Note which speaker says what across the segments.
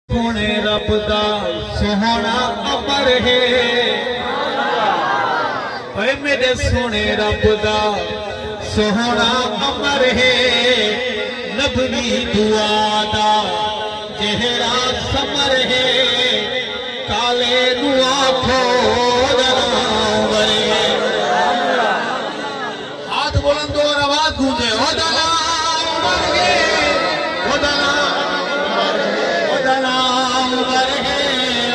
Speaker 1: سونے رب دا سوہنا امر ہے، اے میرے سونے رب دا سوہنا امر ہے، نبوی دعا دا جہرا سمر ہے، کالے نو آنکھو دلاور ہے۔ ہاتھ بلند اور آواز گونجے، او دلاور ہے، او دلاور ہے، او دلاور ہے،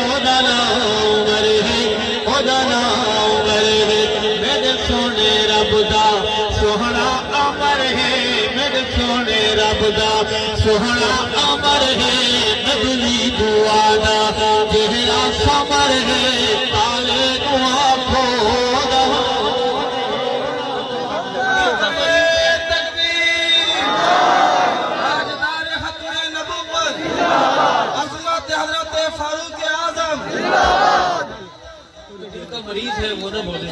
Speaker 1: او دلاور ہے، او دلاور ہے، میرے سونے رب دا سوہنا امر ہے، میرے سونے رب دا سوہنا امر ہے، نبوی دعا دا جہرا سمر ہے، کالے نو آنکھو مریض ہے وہ نہ بولے،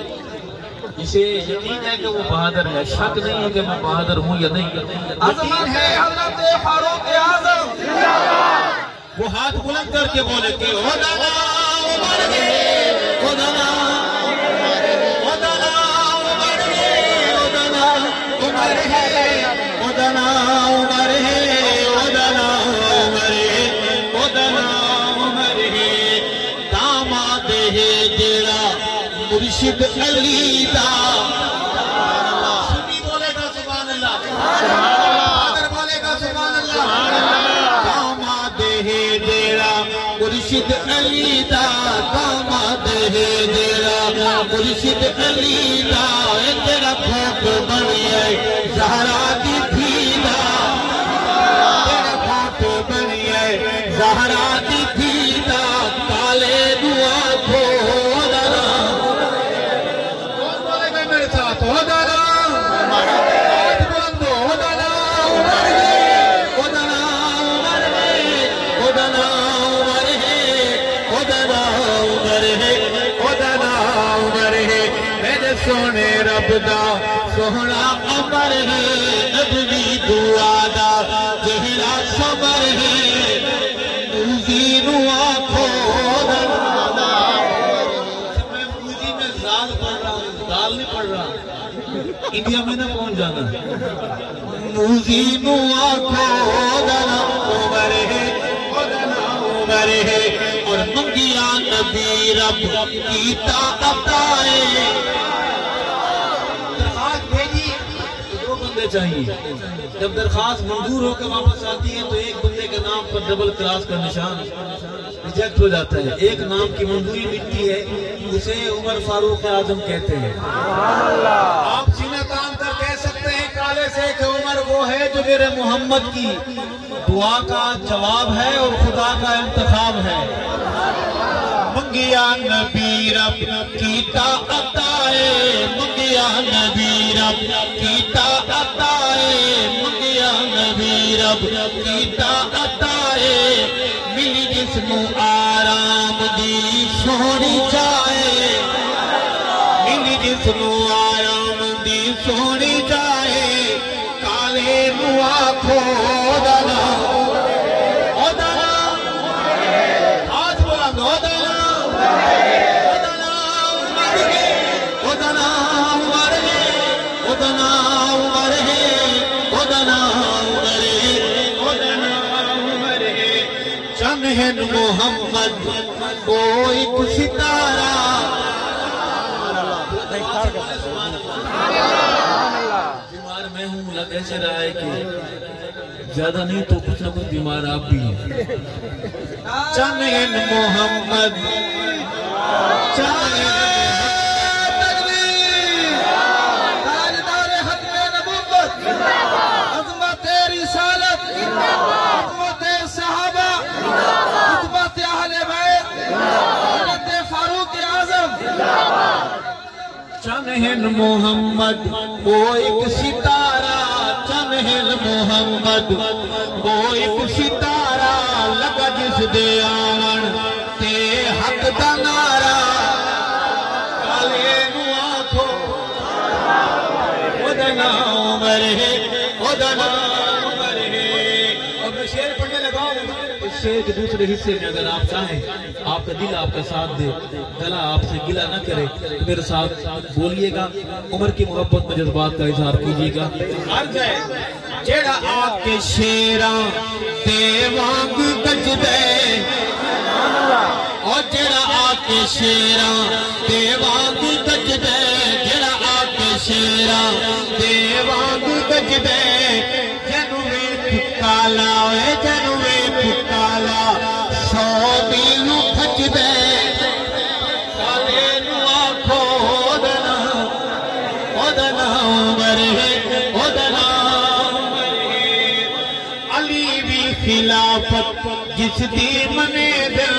Speaker 1: اسے یقین ہے کہ وہ بہادر ہے، شک نہیں ہے کہ میں بہادر ہوں یا نہیں، یقین ہے حضرت فاروق اعظم، وہ ہاتھ بلند کر کے بولے کہ خدانا عمر ہے، خدانا خدانا عمر ہے، خدانا عمر ہے، خدانا عمر ہے، خدانا عمر ہے، خدانا عمر ہے، داماد ہے جڑا مرشد علی دا، سنی بولے گا سبحان اللہ، بہادر بولے گا سبحان اللہ، داماد ہے جڑا مرشد علی دا، داماد ہے جڑا مرشد علی دا، تیرا پھوٹ بنیے زہرا دی تھی دا، تیرا پھوٹ بنیے زہرا دی تھی دا، کالے دعا کو سونے رب دا سوہنا امر ہے، نبوی دعا دا جہرا سمر ہے، موزی نو آنکھو دلانا، میں موزی میں زال پڑھ رہا ہوں، دال نہیں پڑھ رہا، انڈیا میں نہ پہنچ جانا، موزی نو آنکھو دلاور ہے، دلاور ہے، اور منگیا نبی رب کیتا عطائے، چاہیے جب درخواست منظور ہو کے واپس آتی ہے تو ایک بندے کے نام پر ڈبل کراس کا نشان ریجیکٹ ہو جاتا ہے، ایک نام کی منظوری ملتی ہے، اسے عمر فاروق اعظم کہتے ہیں۔ آپ سینہ تان کر کہہ سکتے ہیں کالے سے کہ عمر وہ ہے جو میرے محمد کی دعا کا جواب ہے اور خدا کا انتخاب ہے۔ منگیا نبی رب کیتا عطائے، منگیا نبی رب کیتا عطائے، منگیا نبی رب کیتا عطائے، ملی جسم آرام دی سونی جائے، ملی جسم آرام دی سونی جائے، کالے نو آنکھو دلا چنہن محمد کوئی ستارہ، بیمار میں ہوں، لگ ایسے رہا ہے کہ زیادہ نہیں تو کچھ نہ کچھ بیمار آپ بھی ہیں۔ چنہن محمد چنہن چنہن محمد وہ ایک ستارہ، چنہن محمد وہ ایک ستارہ، لگا جس دے آون تے حق دا نعرہ، کالے نو آنکھو خدانا عمر ہے، خدانا عمر ہے، اور میں شعر پڑھنے لگا ہوں، شعر کے دوسرے حصے میں اگر آپ چاہیں آپ کا دل آپ کا ساتھ دے گلا آپ سے گلا نہ کرے تو میرے ساتھ بولیے گا عمر کی محبت میں جذبات کا اظہار کیجیے گا عرض ہے جیڑا آپ کے شیراں تے وانگ گج دے اور جیڑا آپ کے شیراں تے وانگ گج دے جیڑا آپ کے شیراں تے وانگ گج دے جنوے پھکالا اے جنوے پھکالا 100 میل کھج دے کالے نو آکھو اودنا عمر ہے اودنا عمر ہے علی بھی خلافت جس دی منے دل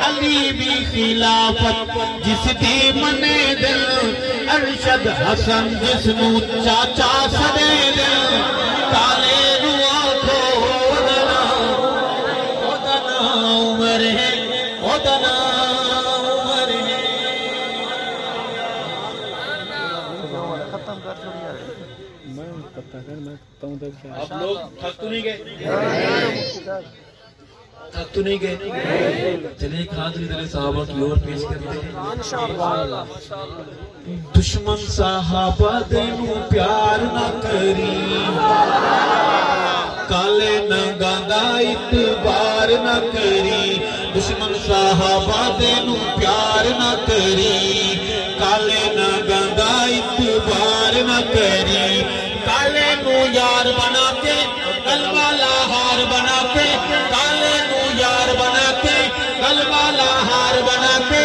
Speaker 1: علی بھی خلافت جس دی منے دل ارشد حسن جس نو چاچا سدے دل کالے نو آکھو اودنا عمر ہے اودنا عمر ہے آپ لوگ تھک تو نہیں گئے تھک تو نہیں گئے چلیں ایک ہاتھ ادھر صحابہ کی اور پیش کرتے ہیں دشمن صحابہ دینو پیار نہ کری کالے ننگاں دا اعتبار نہ کری دشمن صحابہ دینو پیار نہ کری کالے ننگاں دا اعتبار نہ کری کالے نو یار بنا کے کلمہ لاہار بنا کے کالے نو یار بنا کے کلمہ لاہار بنا کے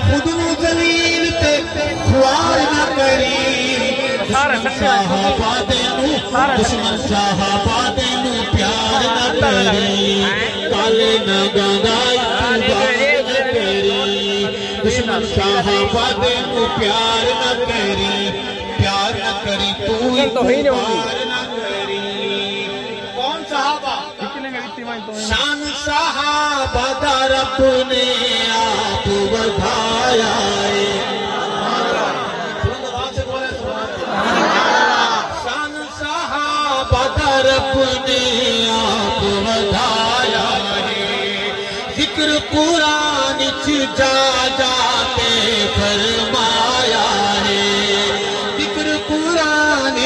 Speaker 1: خود نو ذلیل تے خوار نہ کری دشمن صحابہ دینو پیار نہ کری کالے ننگاں دا اعتبار نہ کری دشمن صحابہ دینو پیار نہ کری تو اعتبار نہ کری کون صحابہ شان صحابہ دا رب نے آپ بدھایا ہے شان صحابہ دا رب نے آپ بدھایا ہے ذکر قرآن جا جاتے فرمایا ہے ذکر قرآن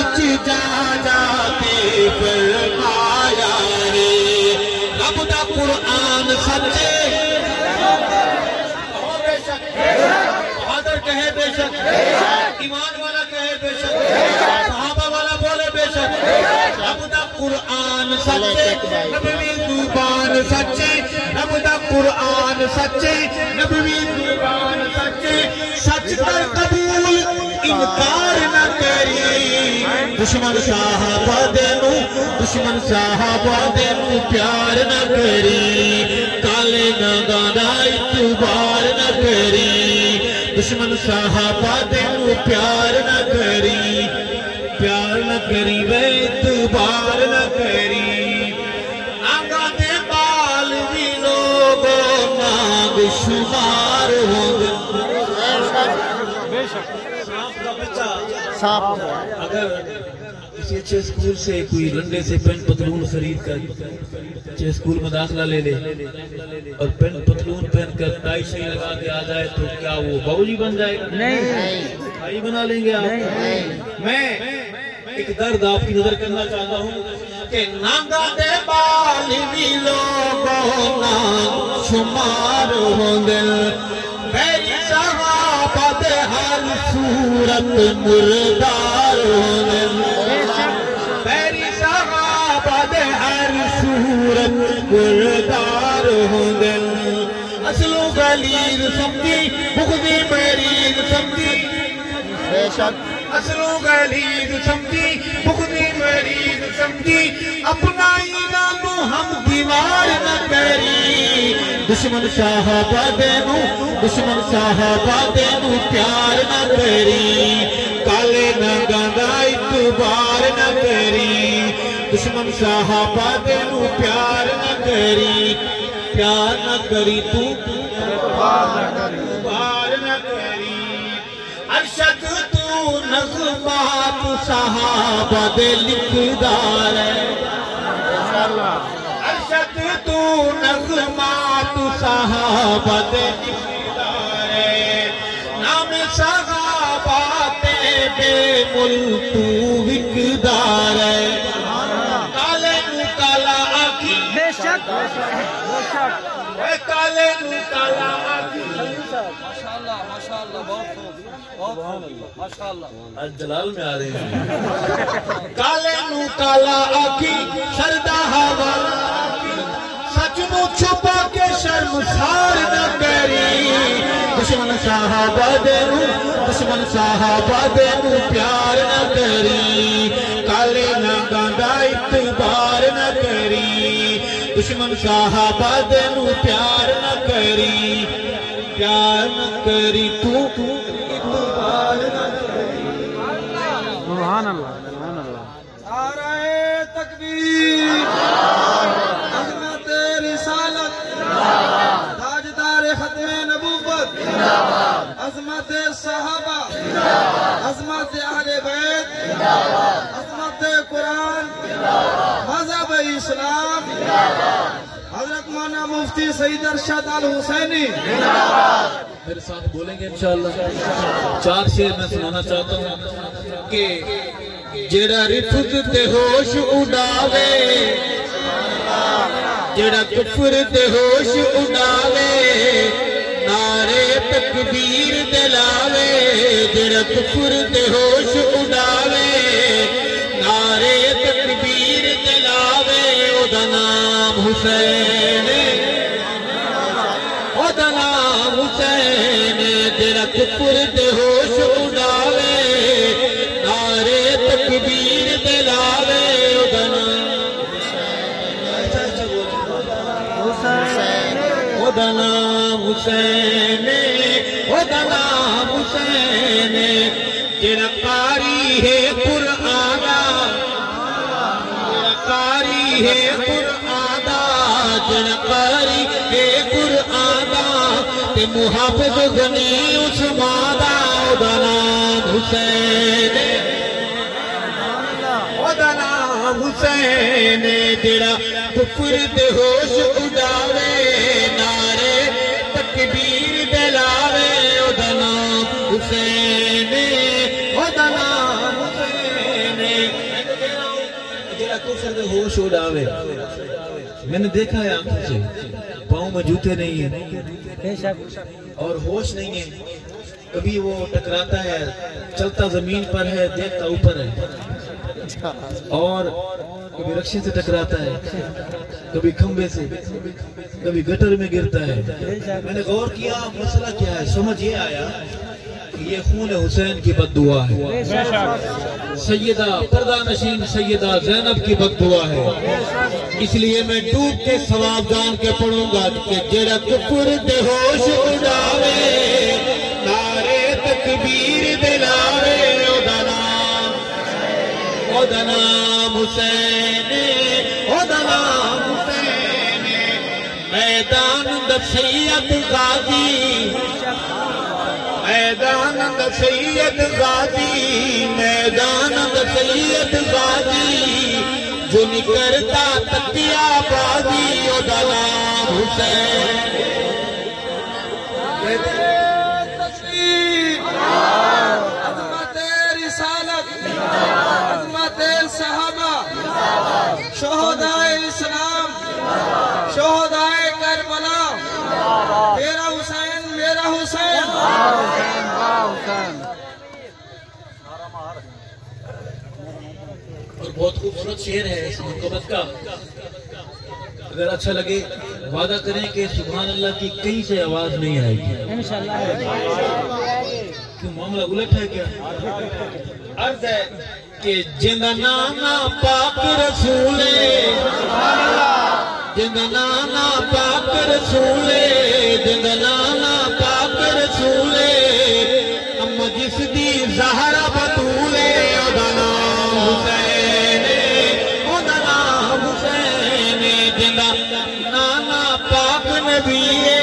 Speaker 1: جا جاتے فرمایا ہے رب دا قرآن سچے بہادر کہے بے شک ایمان والا کہے بے شک صحابہ والا بولے بے شک رب دا قرآن سچے نبوی زبان سچے رب دا قرآن سچے نبوی زبان سچے سچ کر قبول انکار نہ کری دشمن صحابہ دینو پیار نہ کری کالے ننگاں دا اعتبار نہ کری دشمن صحابہ دینو پیار نہ کری وے اعتبار نہ کری نانگاں دے بال بھی لوگوں نانگ شمار ہوں اگر کسی اچھے اسکول سے کوئی رنڈے سے پینٹ پتلون خرید کر اچھے اسکول میں داخلہ لے لے اور پینٹ پتلون پہن کر ٹائی شائی لگا کے آ جائے تو کیا وہ باؤجی بن جائے گا نہیں بھائی بنا لیں گے آپ میں ایک درد آپ کی نظر کرنا چاہتا ہوں کہ نانگاں دے بال بھی لوگوں نانگ شمار ہوں دل میری صحابہ دے ہر صورت مردار ہوں دل میری صحابہ دے ہر صورت مردار ہوں دل اصلو غلیظ سمجھی بغضی مریض سمجھی بے شک اصلو غلیظ سمجھی بغضی مریض سمجھی اپنا ایمان ہم دیوار نہ کری دشمن صحابہ دینو پیار نہ کری کالے ننگاں دا اعتبار نہ کری دشمن صحابہ دینو پیار نہ کری تو اعتبار نہ کری ارشد تو نظمات صحابہ دے لکھدار ہے ارشد تو نغمات صحابہ دے نام صحابہ تے بے ملتو وکدار ہے کالے نو کالا آکھی
Speaker 2: بے شک
Speaker 1: کالے نو کالا آکھی
Speaker 2: ماشاءاللہ ماشاءاللہ بہت خوب ماشاءاللہ
Speaker 1: آج جلال میں آ رہے ہیں کالے نو کالا آکھی شردہ حوالا سچ نو چھپا کے شرمسار نہ کری دشمن صحابہ دے نو پیار نہ کری کالے نہ گاندہ اتبار نہ کری دشمن صحابہ دے نو پیار نہ کری تو اتبار نہ کری
Speaker 2: سبحان اللہ سبحان اللہ نعرہ تکبیر عظمت رسالت تاجدار ختم نبوت عظمت صحابہ عظمت اہل بیت عظمت قرآن مذہب اسلام حضرت مولانا مفتی سید ارشد الحسینی میرے ساتھ بولیں گے انشاءاللہ 4 شعر میں سنانا چاہتا ہوں کہ جیڑا رفت تے ہوش اڑاوے جیڑا کفر تے ہوش اڑاوے نعرے تکبیر دلاوے جیڑا کفر تے ہوش اڑاوے نعرے تکبیر دلاوے او دا نام حسین او دا نام حسین جیڑا کفر تے ہوش اڑاوے نعرے تکبیر دلاوے او دا نام او دا نام حسین او دا نام حسین جیڑا قاری ہے قرآن جیڑا قاری ہے قرآن جیڑا قاری ہے قرآن تے محافظ غنی عثمان او دا نام حسین او دا نام حسین جیڑا کفر تے ہوش اڑاوے نعرے تکبیر دلاوے او دا نام حسین او دا نام حسین جیڑا کفر تے ہوش اڑاوے میں نے دیکھا ہے آنکھوں سے پاؤں میں جوتے نہیں ہیں اور ہوش نہیں ہے کبھی وہ ٹکراتا ہے چلتا زمین پر ہے دیکھتا اوپر ہے اور کبھی رکشے سے ٹکراتا ہے کبھی کھمبے سے کبھی گٹر میں گرتا ہے میں نے غور کیا مسئلہ کیا ہے سمجھ یہ آیا کہ یہ خون حسین کی بد دعا ہے سیدہ پردہ نشین سیدہ زینب کی بد دعا ہے اس لیے میں ڈوب کے ثواب جان کے پڑھوں گا کہ جیڑا کفر تے ہوش اڑاوے نعرے تکبیر دلاوے او دا نام حسین او دا نام حسین میدان دا سید غازی میدان دا سید غازی میدان دا سید غازی جو نکرتا تکیا بازی او دا نام حسین عظمت رسالت عظمت صحابہ شہداء اسلام شہداء کربلا تیرا حسین میرا حسین اور بہت خوبصورت شعر ہے اس منقبت کا اگر اچھا لگے وعدہ کریں کہ سبحان اللہ کی کہیں سے آواز نہیں آئے گی کیوں معاملہ الٹ ہے کیا عرض ہے کہ جندہ نانا پاک رسولے جندہ نانا پاک رسولے جندہ نانا پاک رسولے اما جس دی زہرہ بطولے او دا نام حسین او دا نام حسین جندہ نانا پاک نبیے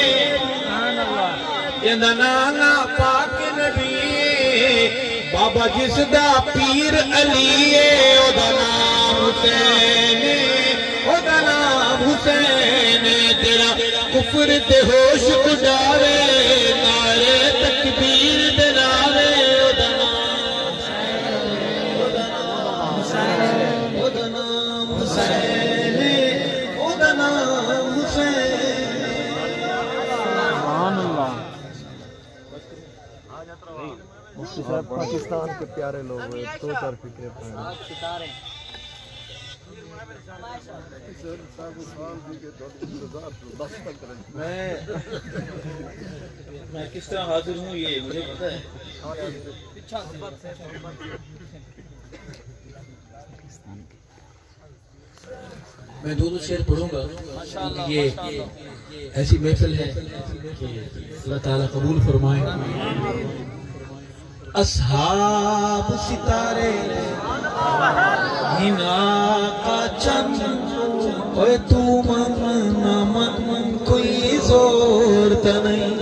Speaker 2: جندہ نانا پاک نبیے بابا جس دا پیر علیے او دا نام حسین او دا نام حسین کفر دے ہوش اڈاوے نعرے تکبیر دے لاوے اودہ نام حسین اودہ نام حسین
Speaker 3: سبحان اللہ مفتی صاحب پاکستان کے پیارے لوگ ہیں دو چار فکرے پڑھیں
Speaker 1: میں کس طرح حاضر ہوں یہ مجھے پتا ہے میں دو شعر پڑھوں گا یہ ایسی محفل ہے کہ اللہ تعالیٰ قبول فرمائے اصحاب ستارے ہنا کا چند اوے تو من نہ من کوئی زور تا نہیں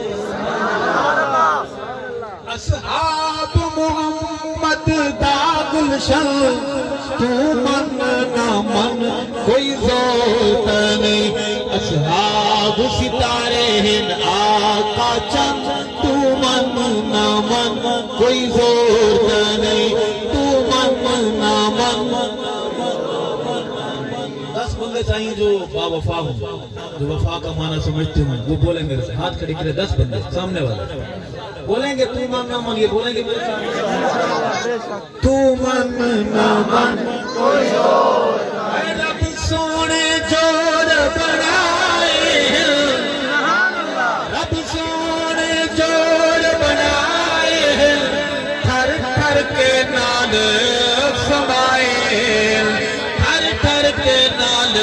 Speaker 2: اصحاب محمد دا گلشن تو من نہ من کوئی زور نہیں اصحاب ستارے ہیں آقا چند تو من نہ من کوئی زور نہیں تو من نہ من
Speaker 1: 10 بندے چاہیے جو با وفا ہوں جو وفا کا معنی سمجھتے ہوں وہ بولیں میرے سے ہاتھ کھڑے کرے 10 بندے سامنے والے بولیں گے تو من نہ من یہ بولیں گے میرے سامنے
Speaker 2: تو من نہ من کوئی زور رب سونے جوڑ بنائے رب سونے جوڑ بنائے تھر تھر کے نال سمائے تھر تھر کے نال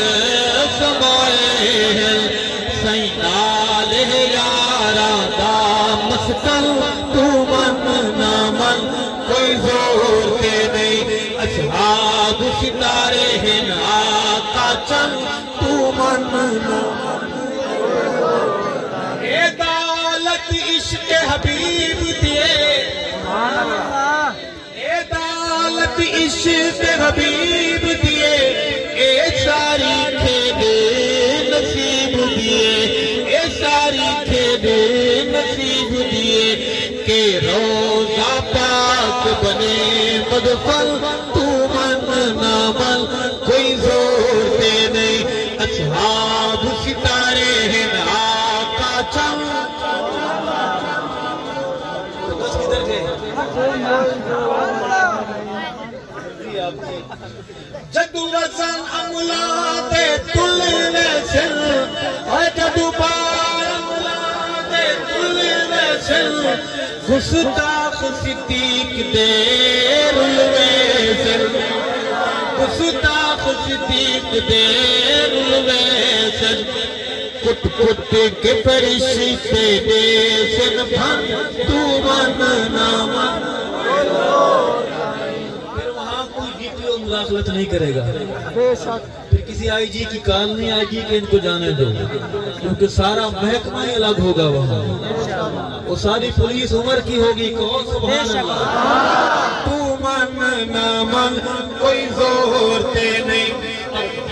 Speaker 2: سمائے سائیں نال یارا دا مسکن تو من نہ من کوئی زور کے نہیں اصحاب ستارے ہیں آقا چند تو من نہ اے دولت عشق حبیب دیے اے دولت عشق حبیب دیے اے ساری کھیدے نصیب دیے اے ساری کھیدے نصیب دیے کہ روزہ پاک بنے مدفن تو من نہ من کوئی زور دے نہیں اصحاب ستارے ہیں آقا چند
Speaker 1: بس کدھر گئے
Speaker 2: جدو رسن امولاد تل ویسن اور جدو بار امولاد تل ویسن گستاخ صدیق دے رل ویسن گستاخ صدیق دے رل ویسن کٹ کٹ کے فرشتے دے سن بھن تو من نہ من
Speaker 1: پھر وہاں کوئی ڈی پی او مداخلت نہیں کرے گا
Speaker 3: بے شک
Speaker 1: پھر کسی آئی جی کی کال نہیں آئے گی کہ ان کو جانے دو کیونکہ سارا محکمہ ہی الگ ہوگا وہاں وہ ساری پولیس عمر کی ہوگی کون سبحان اللہ
Speaker 2: تو من نہ من کوئی زور تے نہیں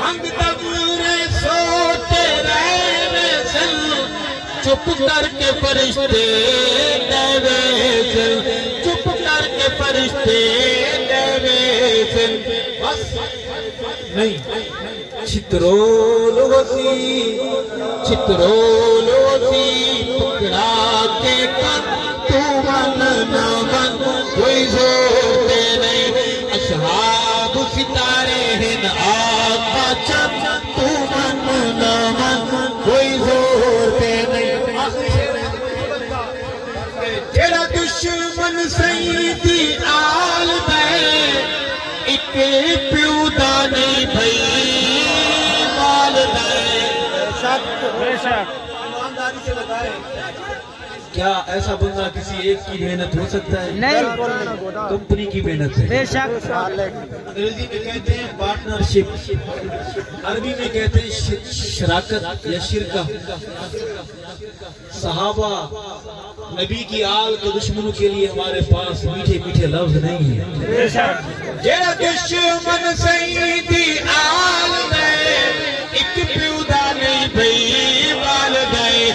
Speaker 2: ہنگ دبرے سوتے رہے سن چپ کر کے فرشتے دیوے سن چپ کر کے فرشتے دیوے سن بس نہیں چترول وسیع پکڑا کے کن تو من نہ من کوئی زور دے نہیں اصحاب ستارے ہیں آقا چند تو من نہ من کوئی زور دے نہیں جیڑا دشمن سیدی آل دے ایک پیو دا نہیں بھئی مال دے
Speaker 1: ایمانداری سے بتائیں کیا ایسا بندہ کسی ایک کی محنت ہو سکتا ہے
Speaker 3: نہیں
Speaker 1: کمپنی کی محنت ہے
Speaker 3: بے شک
Speaker 1: انگریزی میں کہتے ہیں پارٹنرشپ عربی میں کہتے ہیں شراکت یا شرکہ صحابہ نبی کی آل کے دشمنوں کے لیے ہمارے پاس میٹھے میٹھے لفظ نہیں ہیں
Speaker 2: جیڑا دشمن سیدی آل دے ایک پیو دا نہیں بھئی مال دے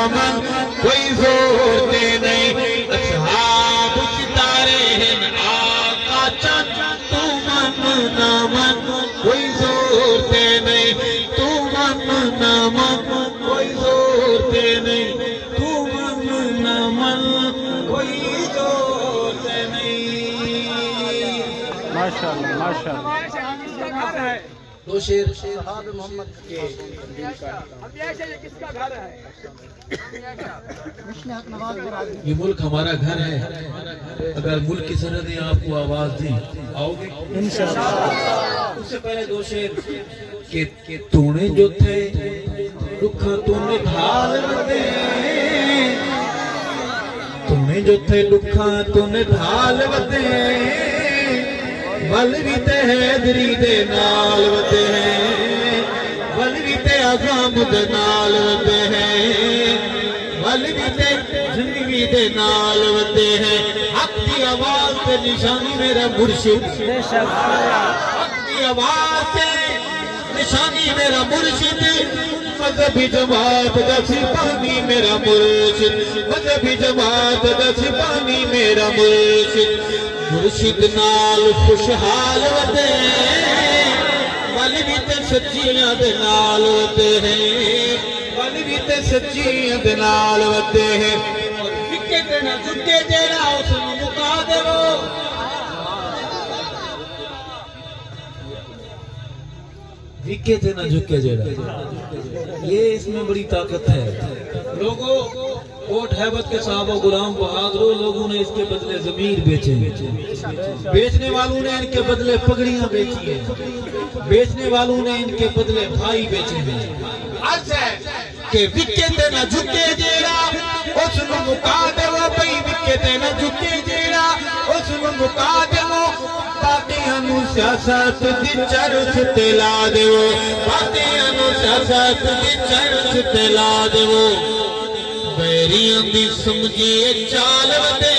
Speaker 2: نامن کوئی زور دے نہیں اصحاب ستارے ہیں آقا چند تو من نامن کوئی زور دے نہیں تو من نامن کوئی زور دے نہیں تو من نامن کوئی زور دے نہیں
Speaker 3: ماشاءاللہ ماشاءاللہ
Speaker 1: دو شیر
Speaker 3: صحابہ محمد کے
Speaker 4: کس کا گھر ہے؟
Speaker 1: یہ ملک ہمارا گھر ہے اگر ملک کی سرحدیں آپ کو آواز دیں آؤ گے
Speaker 3: انشاءاللہ
Speaker 1: اس سے پہلے دو شیر کہ تو نے جو تھے دکھا تو نے ڈھال دے تم نے جو تھے دکھا تو نے ڈھال دے بلوی تے حیدری دے نال وتے ہیں بلوی تے عظام دے نال وتے ہیں بلوی تے زندگی دے نال وتے ہیں حق کی آواز تے نشانی میرا مرشد حق کی آواز تے نشانی میرا مرشد مذہبی جماعت دا سپاہی میرا مرشد مذہبی جماعت دا سپاہی میرا مرشد مرشد نال خوشحال وتے بلوی تے سچیاں دے نال وتے ہیں بلوی تے سچیاں دے نال وتے ہیں اور فکے تے نہ جھکے جیڑا اس نوں مکا دیو فکے تے نہ جھکے جیڑا یہ اس میں بڑی طاقت ہے لوگوں کوٹ ہیبت کے صحابہ غلام بہادروں لوگوں نے اس کے بدلے ضمیر بیچے بیچنے والوں نے ان کے بدلے پگڑیاں بیچی ہیں بیچنے والوں نے ان کے بدلے بھائی بیچے ہیں عرض ہے کہ وکے تے نہ جھکے جیڑا اس نوں مکا دیو بھئی وکے تے نہ جھکے جیڑا اس نوں مکا دیو باقیاں نوں سیاست دی چرچ تے لا دیو باقیاں نوں سیاست دی چرچ تے لا دیو بیریاں دی سمجھیے چال وتے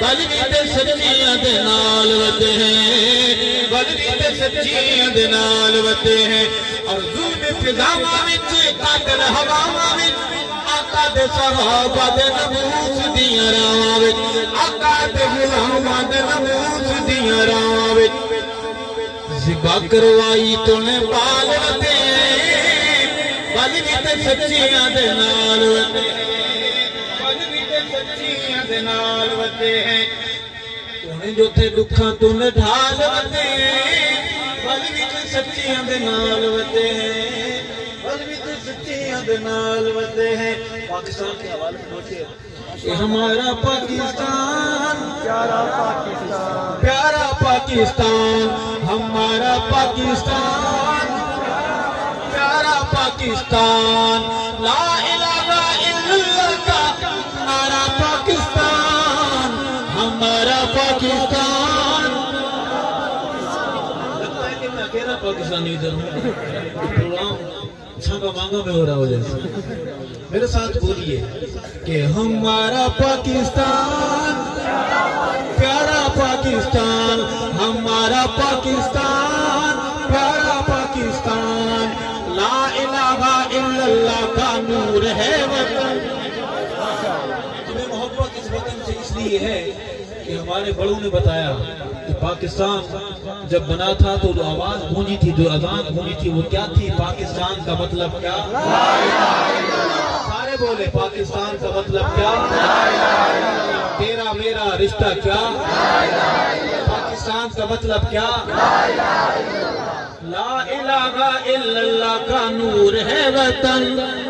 Speaker 1: بلوی تے سچیاں دے نال وتے ہیں بلوی تے سچیاں دے نال وتے ہیں اور ظلم فضاواں وچ قاتل ہواواں وچ آقا دے صحابہ دے ناموس دیاں راہاں وچ آقا دے غلاماں دے ناموس دیاں راہاں وچ ذبح کروائی تو نے پال وتے بلوی تے سچیاں دے نال وتے ہیں بلوی تے سچیاں دے نال وتے ہیں تو نے جو تھے دکھاں تو نے ڈھال وتے بلوی تے سچیاں دے نال وتے ہیں بلوی تے سچیاں دے نال وتے ہیں پاکستان کے حوالے سے سوچئے کہ ہمارا پاکستان
Speaker 3: پیارا پاکستان
Speaker 2: پیارا پاکستان ہمارا پاکستان پیارا پاکستان لا الہ الا اللہ کا ہمارا پاکستان ہمارا پاکستان لگتا ہے کہ میں اکیلا پاکستانی ادھر ہوں پروگرام چھنگا مانگا میں ہو رہا ہو جیسے میرے ساتھ بولیے کہ ہمارا پاکستان پیارا پاکستان ہمارا پاکستان پیارا پاکستان لا الہ الا اللہ کا نور ہے وطن ہمیں محبت اس وطن سے اس لیے ہے کہ ہمارے بڑوں نے بتایا کہ پاکستان جب بنا تھا تو جو آواز گونجی تھی جو اذان گونجی تھی وہ کیا تھی پاکستان کا مطلب کیا سارے بولے پاکستان کا مطلب کیا تیرا میرا رشتہ کیا پاکستان کا مطلب کیا لا الہ الا اللہ کا نور ہے وطن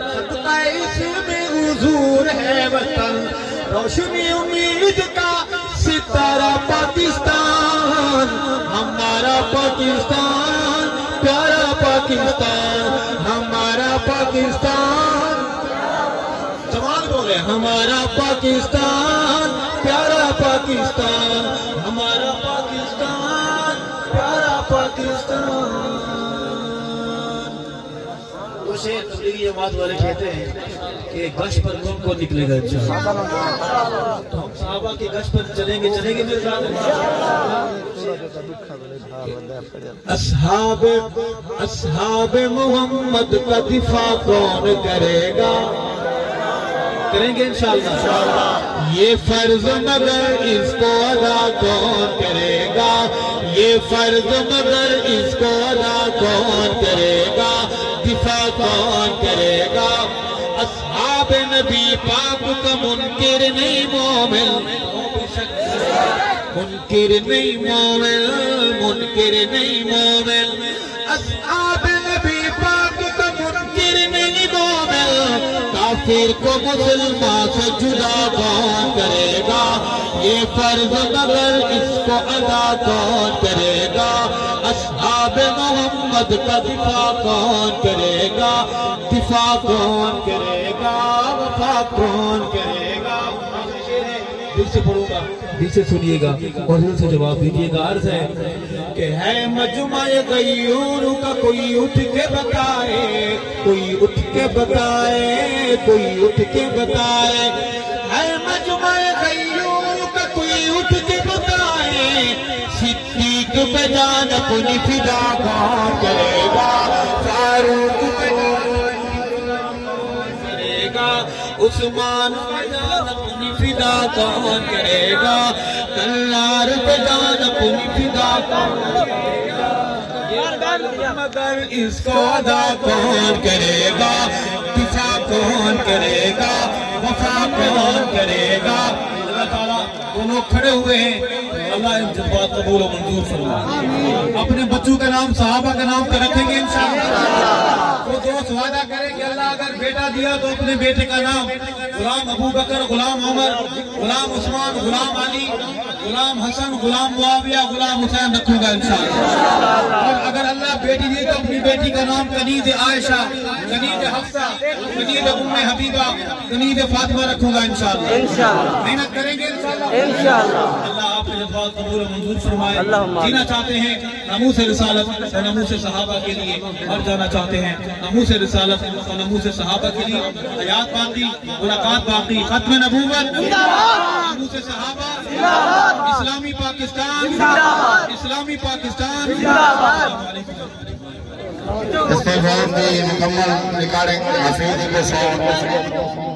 Speaker 2: صدقہ اس میں حضور ہے وطن روشنی امید کا ستارہ پاکستان ہمارا پاکستان پیارا پاکستان ہمارا پاکستان جوان بولے ہمارا پاکستان پیارا پاکستان ہمارا پاکستان پیارا پاکستان وہ شیخ تبلیغی جماعت والے کہتے ہیں کہ گشت پر کون کون نکلے گا انشاءاللہ تو ہم صحابہ کی گشت پر چلیں گے میرے ساتھ اصحاب محمد کا دفاع کون کرے گا
Speaker 1: کریں گے انشاءاللہ.
Speaker 2: یہ فرض مگر اس کو ادا کون کرے گا, یہ فرض مگر اس کو ادا کون کرے گا, دفاع کون کرے گا. اصحاب نبی پاک کا منکر نہیں مومن, منکر نہیں مومن, منکر نہیں مومن. اصحاب نبی پاک کا منکر نہیں مومن. کافر کو مسلمان سے جدا کون کرے گا, یہ فرض مگر اس کو ادا کون کرے گا. اصحاب محمد کا دفاع کون کرے گا, دفاع کون کرے گا, وفا کون کرے گا.
Speaker 1: دل سے پڑھوں گا, دل سے سنیے گا اور دل سے جواب دیجیے گا. عرض ہے
Speaker 2: کہ ہے مجمع غیور کا کوئی اٹھ کے بتائے, کوئی اٹھ کے بتائے, کوئی اٹھ کے بتائے. ہے مجمع غیور کا کوئی اٹھ کے بتائے. صدیق پہ جان اپنی فدا کون کرے گا, فاروق پہ جان کرے گا, عثمان پہ جان اپنی فدا کون کرے گا, کلار پہ جان اپنی فدا کون کرے گا. مگر اس کو ادا کون کرے گا, دفاع کون کرے گا, وفا کون کرے گا.
Speaker 1: اللہ تعالیٰ دونوں کھڑے ہوئے ہیں, اللہ ان جذبات قبول و منظور فرمائے. اپنے بچوں کا نام صحابہ کا نام پہ رکھیں گے انشاءاللہ. وہ دوست وعدہ کرے کہ اللہ اگر بیٹا دیا تو اپنے بیٹے کا نام غلام ابو بکر, غلام عمر, غلام عثمان, غلام علی, غلام حسن, غلام معاویہ, غلام حسین رکھوں گا انشاءاللہ. اور اگر اللہ بیٹی دی تو اپنی بیٹی کا نام کنیز عائشہ, کنیز حفصہ, کنیز ام حبیبہ, کنیز فاطمہ رکھوں گا انشاءاللہ. محنت کریں گے انشاءاللہ. اللہ آپ کے جذبات قبول و منظور فرمائے. جینا چاہتے ہیں ناموس رسالت اور ناموس صحابہ کے لیے, مر جانا چاہتے ہیں ناموس رسالت اور ناموس صحابہ کے لیے. حیات باقی, ملاقات باقی, ختم نبوت, ناموس صحابہ, اسلامی پاکستان, اسلامی پاکستان.
Speaker 5: اس پروگرام کی مکمل ریکارڈنگ حفیظ کے ساتھ